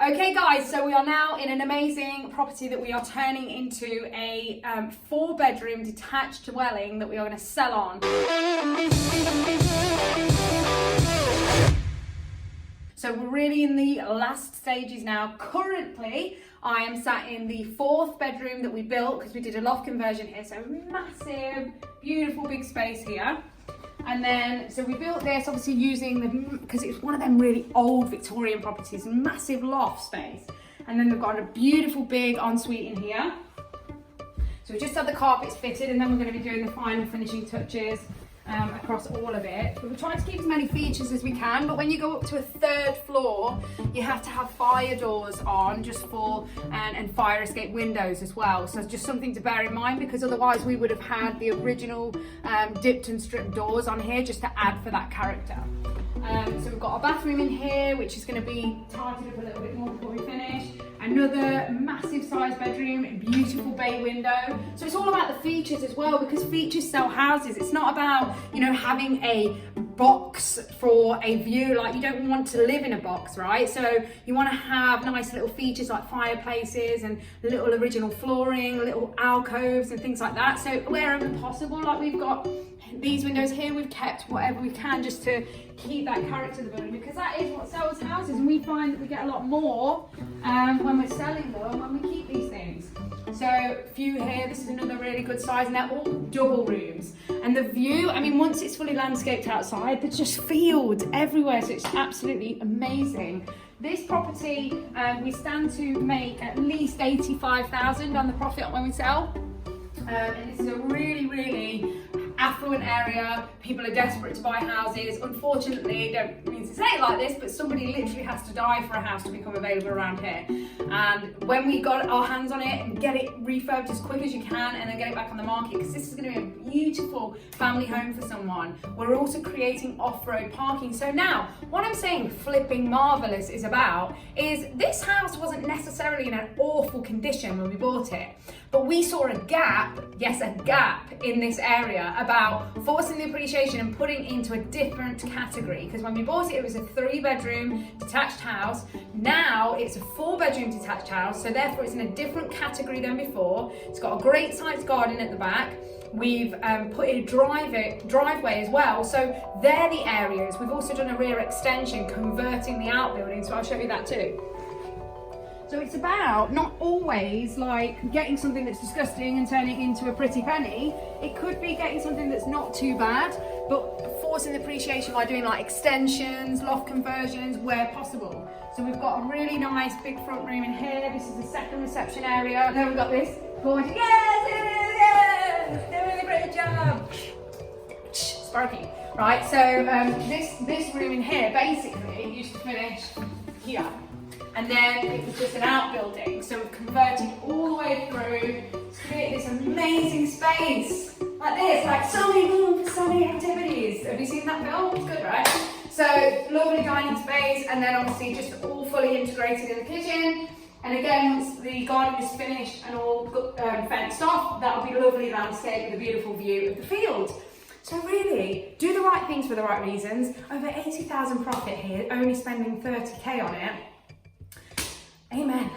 Okay guys, so we are now in an amazing property that we are turning into a 4-bedroom detached dwelling that we are going to sell on. So we're really in the last stages now. Currently, I am sat in the 4th bedroom that we built because we did a loft conversion here. So massive, beautiful big space here. And then, so we built this obviously using because it's one of them really old Victorian properties, massive loft space. And then we've got a beautiful big ensuite in here. So we just had the carpets fitted and then we're going to be doing the final finishing touches across all of it. But we're trying to keep as many features as we can, but when you go up to a 3rd floor, you have to have fire doors on just for, and fire escape windows as well. So it's just something to bear in mind, because otherwise we would have had the original dipped and stripped doors on here just to add for that character. So we've got a bathroom in here, which is going to be tidied up a little bit more before we finish. Another massive size bedroom, beautiful bay window. So it's all about the features as well, because features sell houses. It's not about, you know, having a box for a view. Like, you don't want to live in a box, right? So you want to have nice little features like fireplaces and little original flooring, little alcoves and things like that. So wherever possible, like we've got these windows here, we've kept whatever we can just to keep that character of the building, because that is what sells houses, and we find that we get a lot more when we're selling them when we keep these things. So view here, this is another really good size, and they're all double rooms. And the view, I mean, once it's fully landscaped outside, there's just fields everywhere, so it's absolutely amazing. This property, we stand to make at least 85,000 on the profit when we sell. And this is a really, really affluent area. People are desperate to buy houses. Unfortunately, don't mean to say it like this, but somebody literally has to die for a house to become available around here. And when we got our hands on it and get it refurbed as quick as you can and then get it back on the market, because this is going to be a beautiful family home for someone, we're also creating off-road parking. So now, what I'm saying flipping Marvellous is about is this house wasn't necessarily in an awful condition when we bought it, but we saw a gap, yes, a gap in this area about forcing the appreciation and putting into a different category. Because when we bought it, it was a 3-bedroom detached house. Now it's a 4-bedroom detached house, so therefore it's in a different category than before. It's got a great sized garden at the back. We've put in a driveway as well, so they're the areas. We've also done a rear extension, converting the outbuilding, so I'll show you that too. So it's about not always like getting something that's disgusting and turning it into a pretty penny. It could be getting something that's not too bad, but forcing the appreciation by doing like extensions, loft conversions where possible. So we've got a really nice big front room in here. This is the second reception area. And then we've got this gorgeous, yes, doing a great job. Sparky. Right, so this room in here basically used to finish here. And then it was just an outbuilding, so we've converted all the way through to create this amazing space like this, like so many rooms, so many activities. Have you seen that film? It's good, right? So lovely dining space, and then obviously just all fully integrated in the kitchen. And again, once the garden is finished and all fenced off, that'll be a lovely landscape with a beautiful view of the field. So really, do the right things for the right reasons. Over 80,000 profit here, only spending 30k on it. Amen.